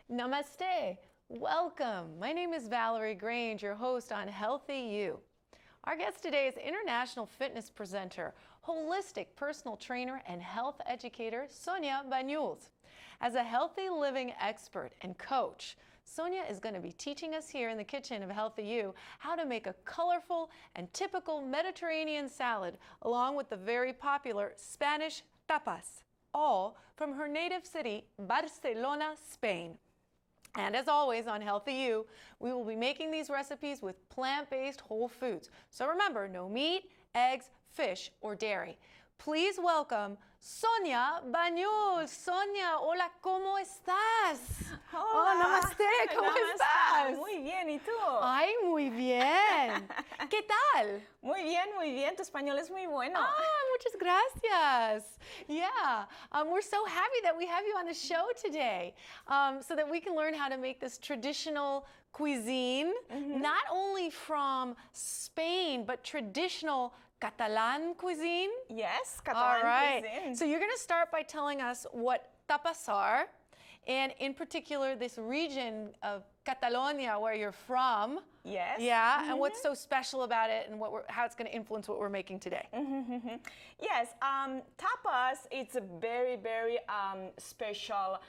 Namaste. Welcome. My name is Valerie Grange, your host on Healthy You. Our guest today is international fitness presenter, holistic personal trainer, and health educator, Sonia Banyuls. As a healthy living expert and coach, Sonia is going to be teaching us here in the kitchen of Healthy You how to make a colorful and typical Mediterranean salad, along with the very popular Spanish tapas, all from her native city, Barcelona, Spain. And as always on Healthy You, we will be making these recipes with plant-based whole foods. So remember, no meat, eggs, fish, or dairy. Please welcome Sonia Banyuls. Sonia, hola, ¿cómo estás? Hola, namaste, ¿cómo estás? Muy bien, ¿y tú? Ay, muy bien. ¿Qué tal? Muy bien, tu español es muy bueno. Muchas gracias. Yeah, we're so happy that we have you on the show today so that we can learn how to make this traditional cuisine, not only from Spain, but traditional Catalan cuisine. Yes, Catalan cuisine. So you're going to start by telling us what tapas are, and in particular this region of Catalonia where you're from. Yes. Yeah, and what's so special about it and how it's going to influence what we're making today. Yes, tapas, it's a very special,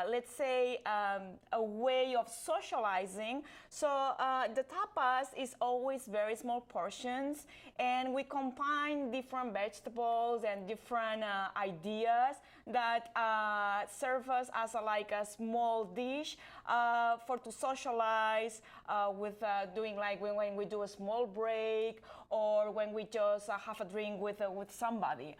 let's say, a way of socializing. So the tapas is always very small portions, and we combine different vegetables and different ideas that serve us as a small dish to socialize with doing like when we do a small break or when we just have a drink with somebody.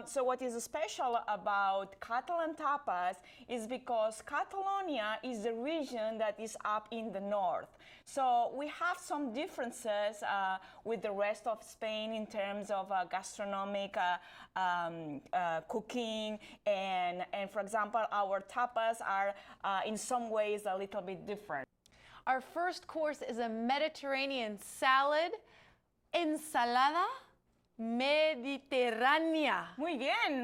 So what is special about Catalan tapas is because Catalonia is the region that is up in the north. So we have some differences with the rest of Spain in terms of gastronomic cooking, and for example, our tapas are in some ways a little bit different. Our first course is a Mediterranean salad, ensalada mediterránea. Muy bien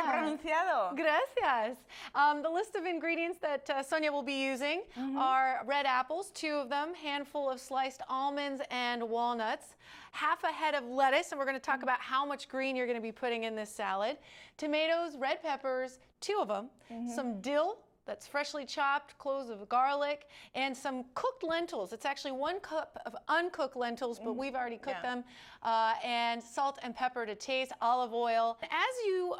pronunciado. Gracias. The list of ingredients that Sonia will be using are red apples, 2 of them, handful of sliced almonds and walnuts, half a head of lettuce, and we're going to talk about how much green you're going to be putting in this salad, tomatoes, red peppers, 2 of them, some dill, that's freshly chopped, cloves of garlic, and some cooked lentils. It's actually 1 cup of uncooked lentils, but we've already cooked them, and salt and pepper to taste, olive oil. As you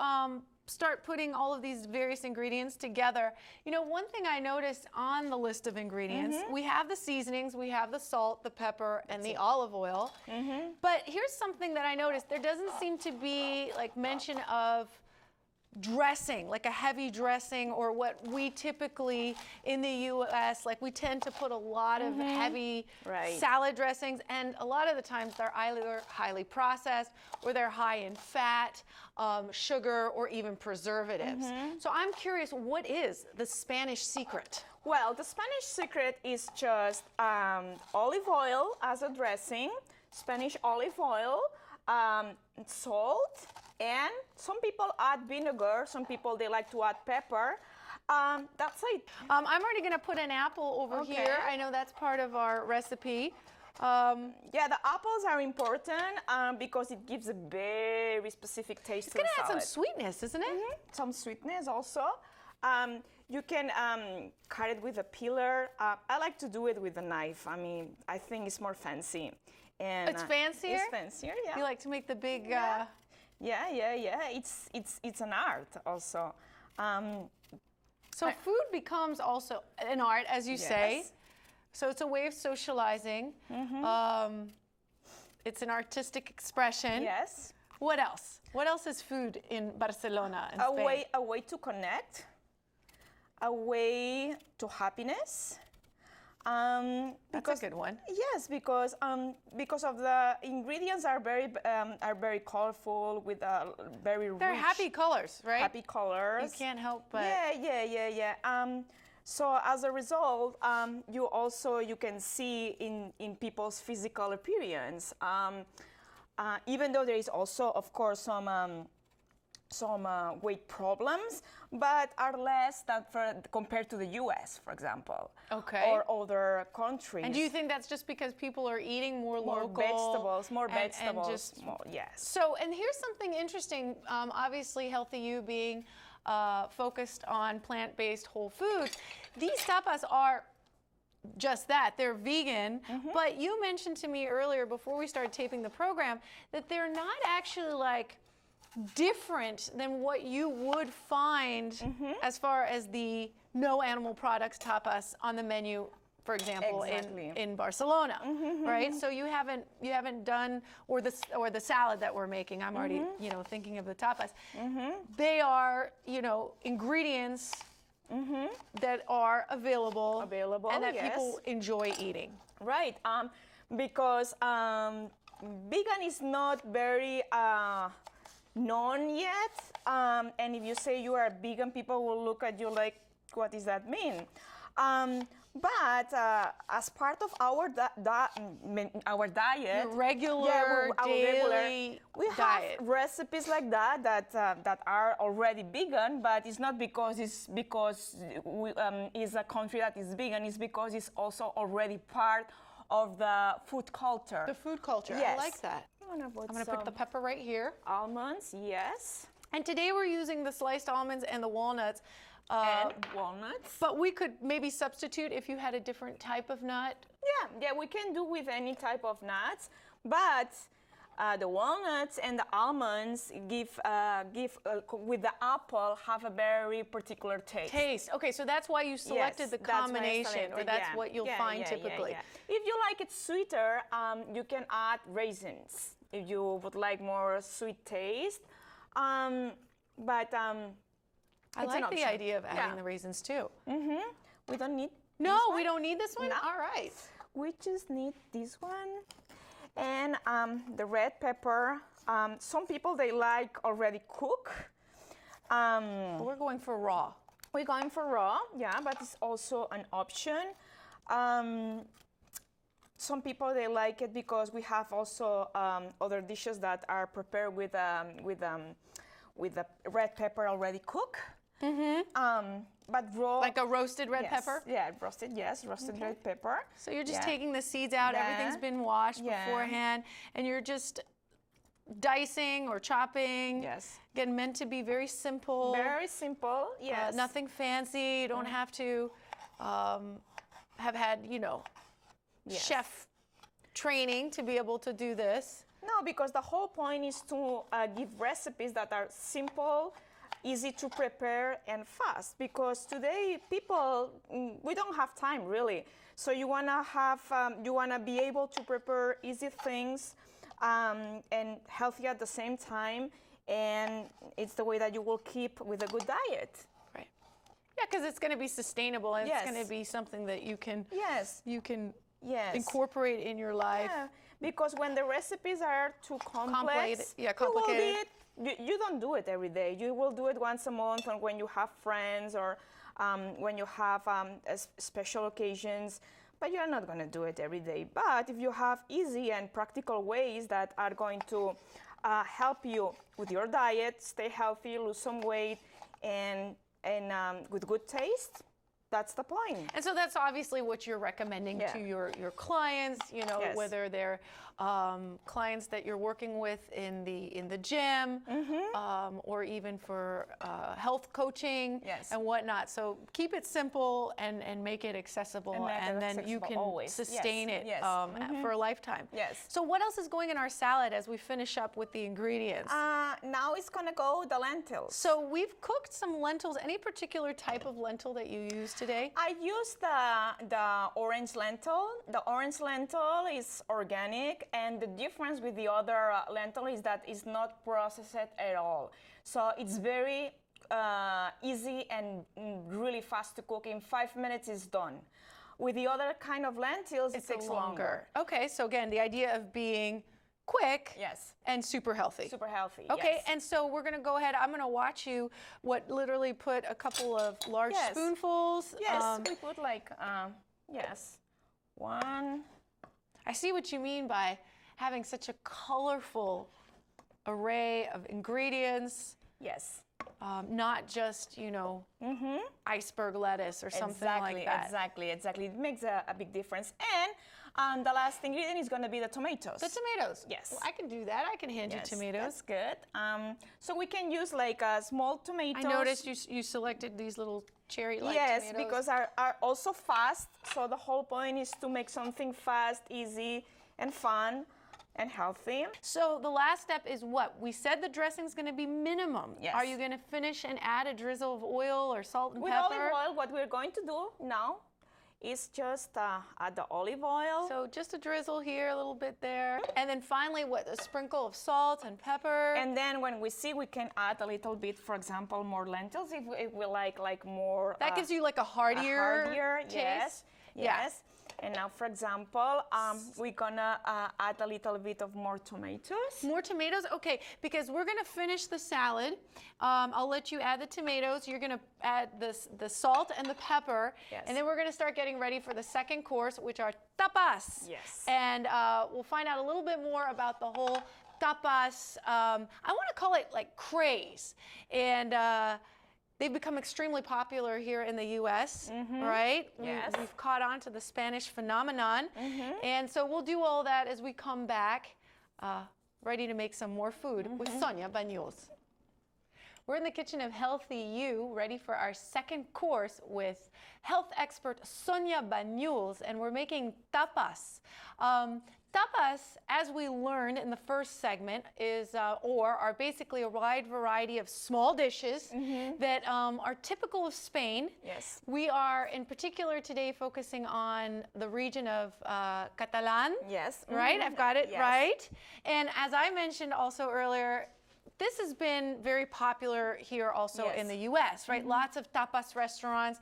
start putting all of these various ingredients together, you know, one thing I noticed on the list of ingredients, we have the seasonings, we have the salt, the pepper, and the olive oil. But here's something that I noticed. There doesn't seem to be like mention of dressing, like a heavy dressing, or what we typically in the U.S., like we tend to put a lot of heavy salad dressings, and a lot of the times they're either highly processed or they're high in fat, sugar, or even preservatives. So I'm curious, what is the Spanish secret? Well, the Spanish secret is just olive oil as a dressing, Spanish olive oil, salt, and some people add vinegar, some people they like to add pepper. That's it. I'm already going to put an apple over here. I know that's part of our recipe. Yeah, the apples are important because it gives a very specific taste to the salad. It's going to add some sweetness, isn't it? Some sweetness also. You can cut it with a peeler. I like to do it with a knife. I mean, I think it's more fancy. And it's fancier? It's fancier, yeah. You like to make the big... Yeah. It's an art also. So food becomes also an art, as you say. So it's a way of socializing. It's an artistic expression. Yes. What else? What else is food in Barcelona and Spain? A way to connect, a way to happiness. That's a good one. Yes, because of the ingredients are very colorful with very rich. They're happy colors, right? Happy colors. You can't help but. Yeah. So as a result, you can see in people's physical appearance. Even though there is also, of course, some some weight problems, but are less than compared to the U.S., for example, Okay. or other countries. And do you think that's just because people are eating more local? More and vegetables, just yes. So, and here's something interesting. Obviously, Healthy You being focused on plant-based whole foods, these tapas are just that. They're vegan. But you mentioned to me earlier, before we started taping the program, that they're not actually like different than what you would find as far as the no animal products tapas on the menu, for example, in Barcelona, right? So you haven't done, or the salad that we're making. I'm already thinking of the tapas. They are ingredients that are available and that people enjoy eating. Right, because vegan is not very known yet, and if you say you are vegan, people will look at you like, what does that mean? But as part of our diet, Your regular daily we diet. have recipes like that are already vegan, but it's not because it's a country that is vegan. It's because it's also already part of the food culture. The food culture. Yes. I like that. I'm gonna put the pepper right here. Almonds, yes. And today we're using the sliced almonds and the walnuts. And walnuts. But we could maybe substitute if you had a different type of nut. Yeah, we can do with any type of nuts, but the walnuts and the almonds give with the apple have a very particular taste. Okay, so that's why you selected the combination, or that's what you'll find typically. If you like it sweeter, you can add raisins if you would like more sweet taste. I like the idea of adding the raisins too. We don't need. No, we don't need this one? No. All right. We just need this one. And the red pepper. Some people, they like already cooked. We're going for raw. We're going for raw, yeah, but it's also an option. Some people, they like it because we have also other dishes that are prepared with the red pepper already cooked. But raw. Like a roasted red pepper? Yeah, roasted red pepper. So you're just taking the seeds out, everything's been washed beforehand, and you're just dicing or chopping. Yes. Again, meant to be very simple. Very simple, yes. Nothing fancy. You don't have to have had, chef training to be able to do this. No, because the whole point is to give recipes that are simple, easy to prepare, and fast. Because today, people, we don't have time really. So you wanna be able to prepare easy things and healthy at the same time. And it's the way that you will keep with a good diet. Right. Yeah, because it's going to be sustainable, and it's going to be something that you can incorporate in your life. Yeah, because when the recipes are too complex, complicated. You don't do it every day. You will do it once a month, or when you have friends, or when you have special occasions. But you're not going to do it every day. But if you have easy and practical ways that are going to help you with your diet, stay healthy, lose some weight, and with good taste, that's the point. And so that's obviously what you're recommending to your clients, whether they're clients that you're working with in the gym, or even for health coaching and whatnot. So keep it simple and make it accessible, and then you can sustain it for a lifetime. Yes. So what else is going in our salad as we finish up with the ingredients? Now it's gonna go the lentils. So we've cooked some lentils. Any particular type of lentil that you use today? I use the orange lentil. The orange lentil is organic, and the difference with the other lentil is that it's not processed at all. So it's very easy and really fast to cook. In 5 minutes, it's done. With the other kind of lentils, it takes longer. Okay, so again, the idea of being quick and super healthy. Super healthy, okay, and so we're going to go ahead. I'm going to watch you literally put a couple of large spoonfuls. Yes, we put like, one. I see what you mean by having such a colorful array of ingredients. Yes. Not just, iceberg lettuce or something like that. Exactly. It makes a big difference. And the last ingredient is going to be the tomatoes. The tomatoes. Yes. Well, I can do that. I can hand you tomatoes. That's good. So we can use like small tomatoes. I noticed you selected these little cherry-like tomatoes. Yes, because are also fast. So the whole point is to make something fast, easy, and fun, and healthy. So the last step is what? We said the dressing's going to be minimum. Yes. Are you going to finish and add a drizzle of oil or salt and With pepper? olive oil, what we're going to do now is just add the olive oil. So just a drizzle here, a little bit there. And then finally, what? A sprinkle of salt and pepper. And then when we see, we can add a little bit, for example, more lentils if we like more. That gives you like a heartier taste. Yes. And now, for example, we're gonna add a little bit of more tomatoes. More tomatoes? Okay, because we're gonna finish the salad. I'll let you add the tomatoes. You're gonna add the salt and the pepper. Yes. And then we're gonna start getting ready for the second course, which are tapas. Yes. And we'll find out a little bit more about the whole tapas. I wanna call it like craze. And they've become extremely popular here in the U.S., right? Yes. We've caught on to the Spanish phenomenon. And so we'll do all that as we come back, ready to make some more food with Sonia Banyuls. We're in the kitchen of Healthy You, ready for our second course with health expert Sonia Banyuls, and we're making tapas. Tapas, as we learned in the first segment, are basically a wide variety of small dishes that are typical of Spain. Yes. We are, in particular today, focusing on the region of Catalan. Yes. Right? I've got it Yes. right. And as I mentioned also earlier, this has been very popular here also in the U.S., right? Lots of tapas restaurants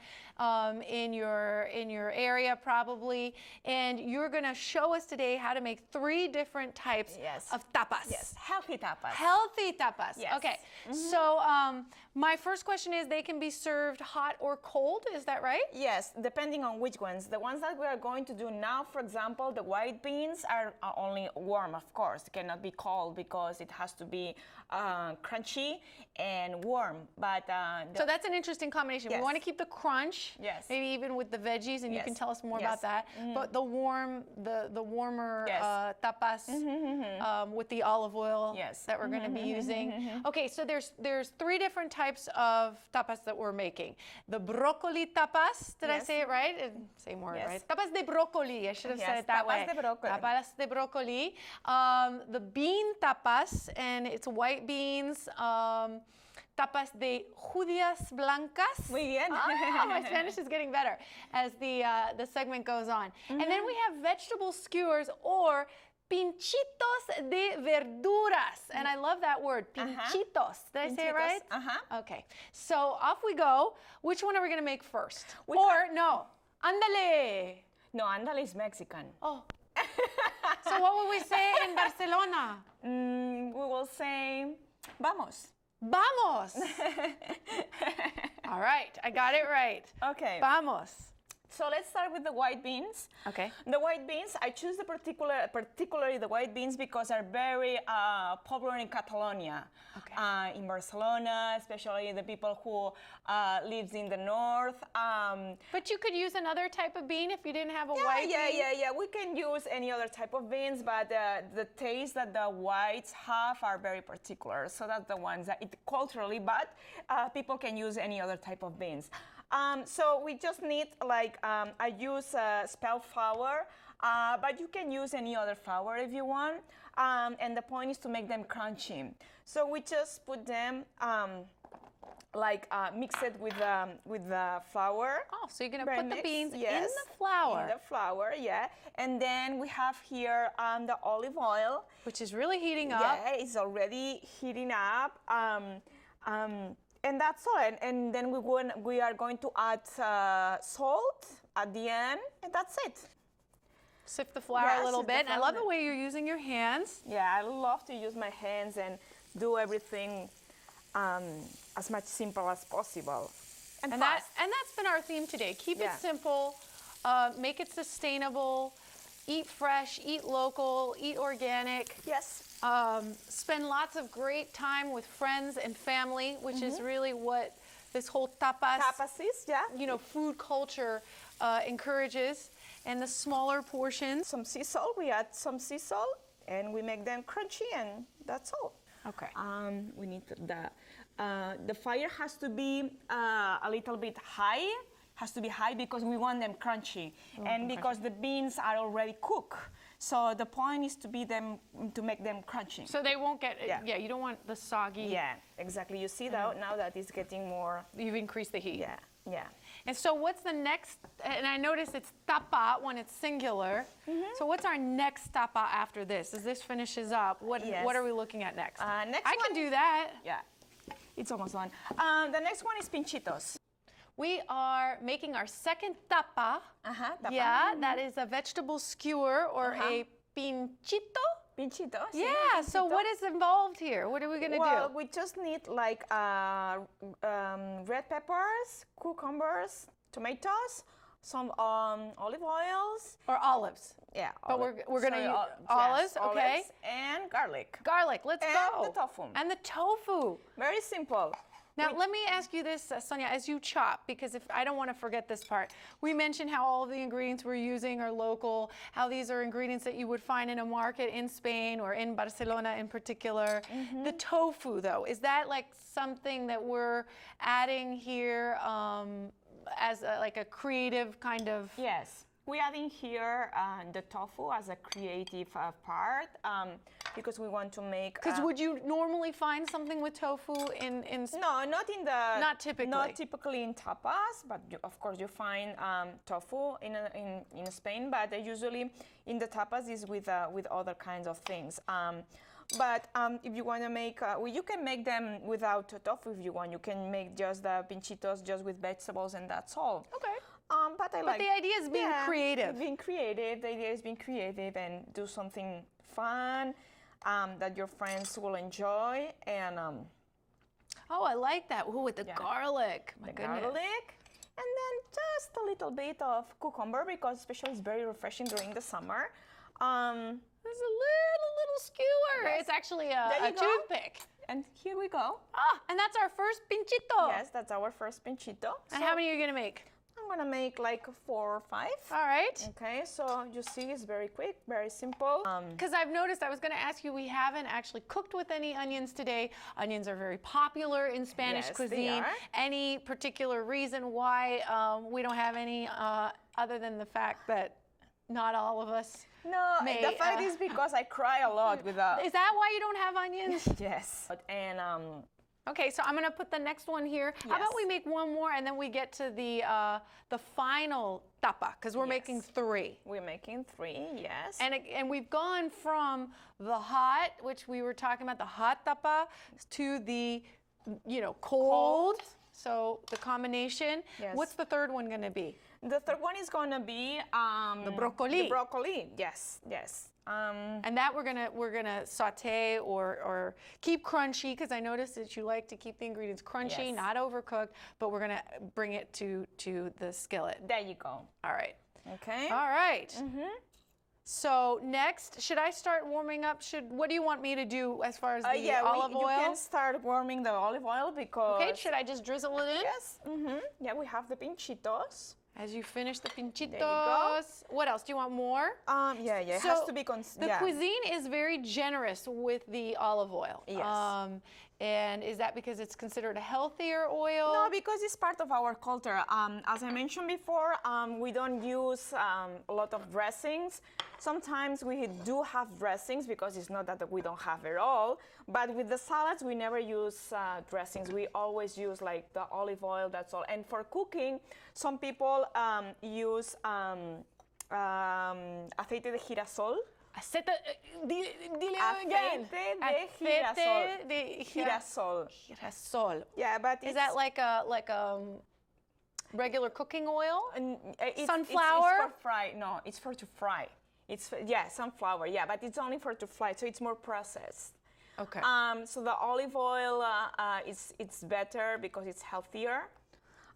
in your area probably, and you're going to show us today how to make 3 different types of tapas. Yes, healthy tapas. Healthy tapas. Yes. Okay. So my first question is, they can be served hot or cold, is that right? Yes, depending on which ones. The ones that we are going to do now, for example, the white beans are only warm, of course. It cannot be cold because it has to be crunchy and warm. But so that's an interesting combination. We Yes. want to keep the crunch, Yes. maybe even with the veggies, and you can tell us more about that. But the warmer tapas with the olive oil that we're going to be using. Okay, so there's 3 different types of tapas that we're making. The broccoli tapas. Did I say it right? Say more, right? Tapas de broccoli. I should have said it that way. Tapas de broccoli. Tapas de broccoli. The bean tapas, and it's white beans. Tapas de judías blancas. Muy bien. My Spanish is getting better as the segment goes on. And then we have vegetable skewers, or pinchitos de verduras. And I love that word, pinchitos. Did I say it right? Okay. So off we go. Which one are we going to make first? No, ándale. No, ándale is Mexican. Oh. So what would we say in Barcelona? We will say, vamos. Vamos. All right, I got it right. Okay. Vamos. So let's start with the white beans. Okay. The white beans, I choose particularly the white beans because they're very popular in Catalonia. Okay. In Barcelona, especially the people who lives in the north. But you could use another type of bean if you didn't have a white bean? Yeah. We can use any other type of beans, but the taste that the whites have are very particular. So that's the ones that culturally, but people can use any other type of beans. So we just need, I use spelt flour, but you can use any other flour if you want. And the point is to make them crunchy. So we just put them, mix it with the flour. Oh, so you're going to put the beans in the flour. In the flour, yeah. And then we have here the olive oil. Which is really heating up. Yeah, it's already heating up. And that's all. And then we are going to add salt at the end, and that's it. Sift the flour a little bit. I love the way you're using your hands. Yeah, I love to use my hands and do everything as much simple as possible. And fast. That's been our theme today. Keep it simple, make it sustainable, eat fresh, eat local, eat organic. Yes. spend lots of great time with friends and family, which is really what this whole tapas, Tapases, yeah. you know, food culture encourages. And the smaller portions. Some sea salt, we add some sea salt and we make them crunchy, and that's all. Okay. We need the fire has to be a little bit high, because we want them crunchy, and because the beans are already cooked. So the point is to make them crunchy. So they won't get, you don't want the soggy. Yeah, exactly. You see that now that it's getting more. You've increased the heat. Yeah, yeah. And so what's the next, and I notice it's tapa when it's singular. So what's our next tapa after this? As this finishes up, what are we looking at next? Next I can do that. Yeah, it's almost done. The next one is pinchitos. We are making our second tapa. Tapa. Yeah, that is a vegetable skewer or a pinchito. Pinchitos. Yeah, so what is involved here? What are we gonna Well, do? we just need like red peppers, cucumbers, tomatoes, some olive oils. Or olives. Yeah, But we're gonna use olives, okay. Olives and garlic. Garlic, let's And go. the tofu. And the tofu. Very simple. Now, let me ask you this, Sonia, as you chop, because if I don't want to forget this part. We mentioned how all of the ingredients we're using are local, how these are ingredients that you would find in a market in Spain or in Barcelona in particular. The tofu, though, is that like something that we're adding here as like a creative kind of? Yes. We're adding here the tofu as a creative part because we want to make. Because would you normally find something with tofu in? No, not in the. Not typically. Not typically in tapas, but of course you find tofu in Spain. But usually in the tapas is with other kinds of things. But if you want to make, you can make them without tofu if you want. You can make just the pinchitos just with vegetables, and that's all. Okay. But the idea is being creative. Being creative. The idea is being creative and do something fun that your friends will enjoy. And oh, I like that. Ooh, with the garlic. My goodness. Garlic. And then just a little bit of cucumber because especially it's very refreshing during the summer. There's a little skewer. Yes. It's actually a toothpick. And here we go. Ah, and that's our first pinchito. Yes, that's our first pinchito. And how many are you gonna make? I'm gonna make like 4 or 5. All right. Okay, so you see it's very quick, very simple. Because I've noticed, I was gonna ask you, we haven't actually cooked with any onions today. Onions are very popular in Spanish Yes, cuisine. they are. Any particular reason why we don't have any other than the fact that not all of us No, may, the fact is because I cry a lot with Is that why you don't have onions? Yes. And Okay, so I'm gonna put the next one here. How about we make one more and then we get to the final tapa, because we're making 3. we're making 3, yes. And we've gone from the hot, which we were talking about, the hot tapa, to the cold. So the combination. Yes. What's the third one gonna be? The third one is gonna be The broccoli. The broccoli, yes, yes. And that we're gonna saute or keep crunchy, because I noticed that you like to keep the ingredients crunchy, Yes. not overcooked. But we're gonna bring it to the skillet. There you go. All right. Okay. All right. So next, should I start warming up? What do you want me to do as far as the olive oil? You can start warming the olive oil because. Okay. Should I just drizzle it in? Yes. Yeah, we have the pinchitos. As you finish the pinchitos. go. What else? Do you want more? Yeah, it So has to be the cuisine is very generous with the olive oil. Yes. And is that because it's considered a healthier oil? No, because it's part of our culture. As I mentioned before, we don't use a lot of dressings. Sometimes we do have dressings because it's not that we don't have it all. But with the salads, we never use dressings. We always use like the olive oil, that's all. And for cooking, some people use aceite de girasol. Dile again. Aceite de girasol. Girasol. Yeah, but Is that like a regular cooking oil? Sunflower? It's for fry. No, it's for to fry. Sunflower. Yeah, but it's only for to fry, so it's more processed. Okay. So the olive oil it's better because it's healthier.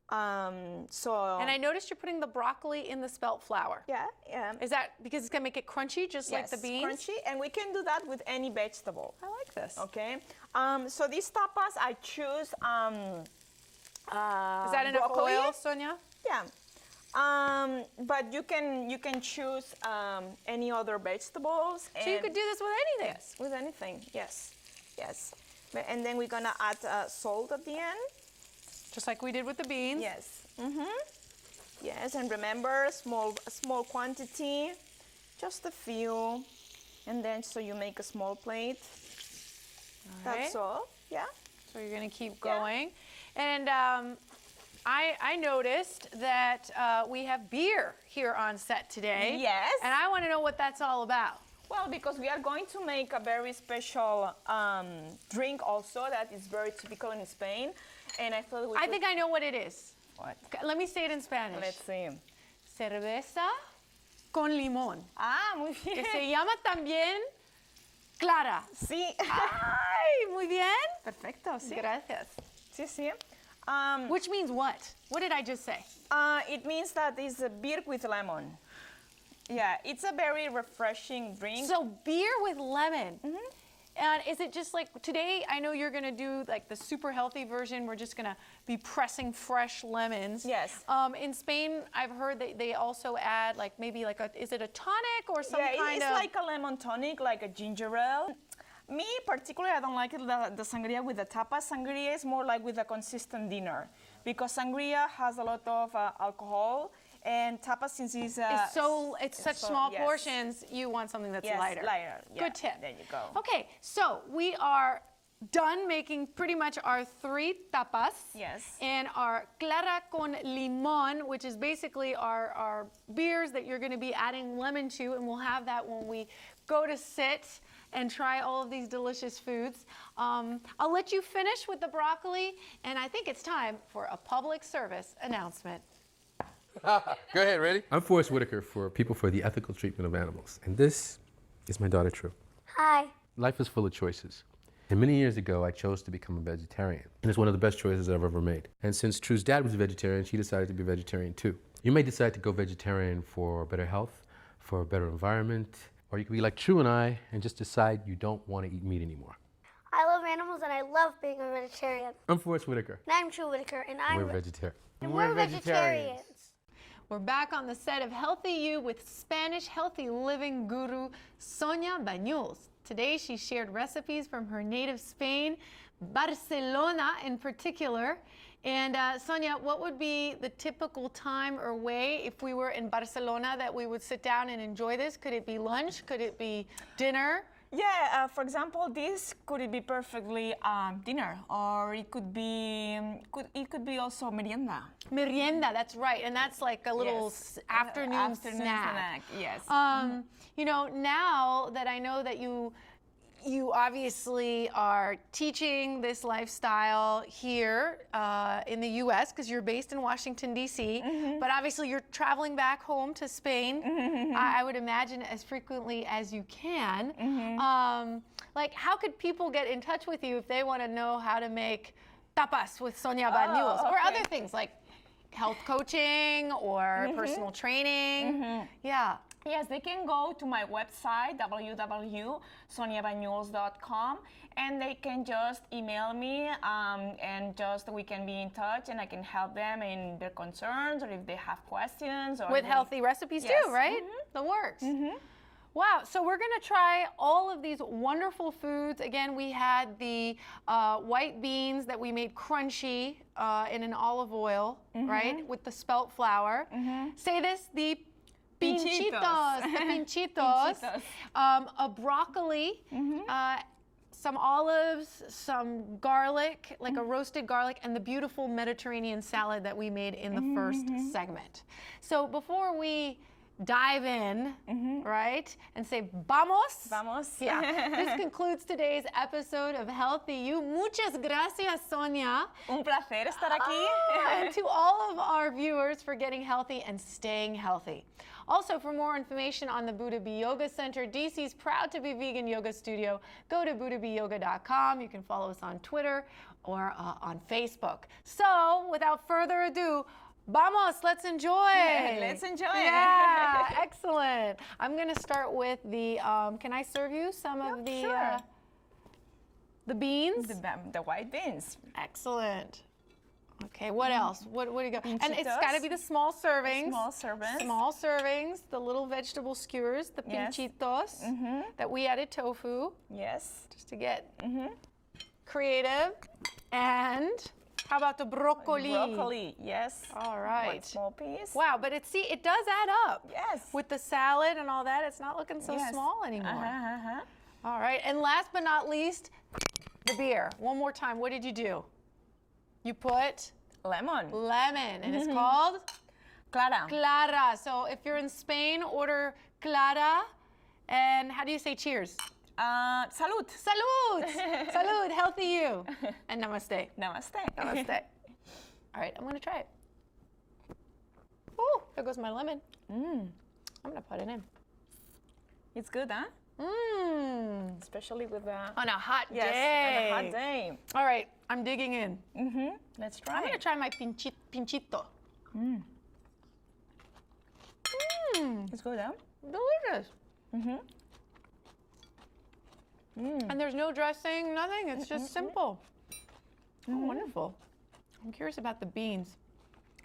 And I noticed you're putting the broccoli in the spelt flour. yeah. Is that because it's going to make it crunchy, just like the beans? Crunchy, and we can do that with any vegetable. I like this. Okay. So these tapas, I choose. Is that enough broccoli. oil, Sonia? Yeah. But you can choose any other vegetables. So you could do this with anything. Yes, with anything. Yes, yes. And then we're gonna add salt at the end. Just like we did with the beans. Yes. Yes, and remember, small quantity, just a few, and then so you make a small plate. That's all. Yeah. So you're gonna keep going, and I noticed that we have beer here on set today. Yes. And I want to know what that's all about. Well, because we are going to make a very special drink also that is very typical in Spain, and I thought we I think I know what it is. What? Okay, let me say it in Spanish. Let's see. Cerveza con limón. Ah, muy Que bien. se llama también clara. Sí. Ay, muy bien. Perfecto, sí. Gracias. Sí, sí. Which means what? What did I just say? It means that it's a beer with lemon. Yeah, it's a very refreshing drink. So beer with lemon. And is it just like today? I know you're gonna do like the super healthy version. We're just gonna be pressing fresh lemons. Yes. In Spain, I've heard that they also add like maybe like is it a tonic or some yeah, kind it's of? like a lemon tonic, like a ginger ale. Me particularly, I don't like it, the sangria with the tapas. Sangria is more like with a consistent dinner because sangria has a lot of alcohol. And tapas, since it's such small yes. portions, you want something that's lighter. Lighter. Yeah. Good tip. There you go. Okay, so we are done making pretty much our 3 tapas. Yes. And our clara con limón, which is basically our beers that you're going to be adding lemon to, and we'll have that when we go to sit and try all of these delicious foods. I'll let you finish with the broccoli, and I think it's time for a public service announcement. Go ahead, ready? I'm Forrest Whitaker for People for the Ethical Treatment of Animals, and this is my daughter, True. Hi. Life is full of choices. And many years ago, I chose to become a vegetarian. And it's one of the best choices I've ever made. And since True's dad was a vegetarian, she decided to be a vegetarian too. You may decide to go vegetarian for better health, for a better environment, or you could be like True and I and just decide you don't want to eat meat anymore. I love animals and I love being a vegetarian. I'm Forrest Whitaker. And I'm True Whitaker and We're vegetarian. and we're vegetarians. We're back on the set of Healthy You with Spanish healthy living guru Sonia Banyuls. Today she shared recipes from her native Spain, Barcelona in particular. And Sonia, what would be the typical time or way if we were in Barcelona that we would sit down and enjoy this? Could it be lunch? Could it be dinner? Yeah, for example, this could be perfectly dinner, or it could be also merienda. Merienda, that's right, and that's like a little Yes. afternoon snack. Yes. You know, now that I know that you obviously are teaching this lifestyle here in the U.S. because you're based in Washington, D.C., but obviously you're traveling back home to Spain, I would imagine, as frequently as you can. Like, how could people get in touch with you if they want to know how to make tapas with Sonia Banyuls or other things like health coaching or personal training? Yeah. Yes, they can go to my website, www.soniabanyuls.com, and they can just email me, and just we can be in touch, and I can help them in their concerns or if they have questions. Or With healthy recipes too, right? The works. Wow, so we're gonna try all of these wonderful foods. Again, we had the white beans that we made crunchy in an olive oil, right? With the spelt flour. Say this, the pinchitos, the pinchitos. A broccoli, some olives, some garlic, like a roasted garlic, and the beautiful Mediterranean salad that we made in the first segment. So before we dive in, right, and say vamos. Vamos. Yeah. This concludes today's episode of Healthy You. Muchas gracias, Sonia. Un placer estar aquí. And to all of our viewers for getting healthy and staying healthy. Also, for more information on the Buddha Bee Yoga Center, DC's proud to be vegan yoga studio, go to buddhabeeyoga.com. You can follow us on Twitter or on Facebook. So without further ado, vamos, let's enjoy. Let's enjoy. Yeah, excellent. I'm going to start with the, can I serve you some of the, sure. The beans? The white beans. Excellent. Okay, what else? What do you got? And it's Pinchitos. got to be the small servings. Small servings. Small servings, the little vegetable skewers, the Yes. pinchitos that we added tofu Yes. just to get creative. And how about the broccoli? Broccoli. Yes. All One right. small piece. Wow, but it does add up. Yes. With the salad and all that, it's not looking so Yes. small anymore. Uh-huh. All right, and last but not least, the beer. One more time, what did you do? You put Lemon. lemon, and it's called Clara. Clara. So if you're in Spain, order Clara. And how do you say cheers? Salud. Salud! Salud, healthy you. And namaste. Namaste. Namaste. All right, I'm gonna try it. Oh, there goes my lemon. I'm gonna put it in. It's good, huh? Mmm. Especially with the On a hot yes, day. on a hot day. All right, I'm digging in. Let's try. I'm gonna try my pinchito. It's good, huh? Delicious. And there's no dressing, nothing. It's just simple. Oh, wonderful. I'm curious about the beans.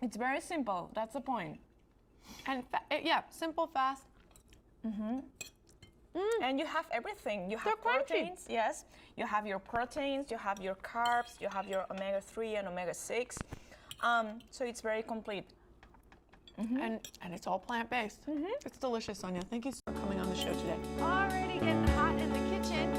It's very simple. That's the point. And yeah, simple, fast. And you have everything. You have They're crunchy. proteins. Yes. You have your proteins. You have your carbs. You have your omega-3 and omega-6. So it's very complete. And it's all plant-based. It's delicious, Sonia. Thank you for coming on the show today. Already getting hot in the kitchen.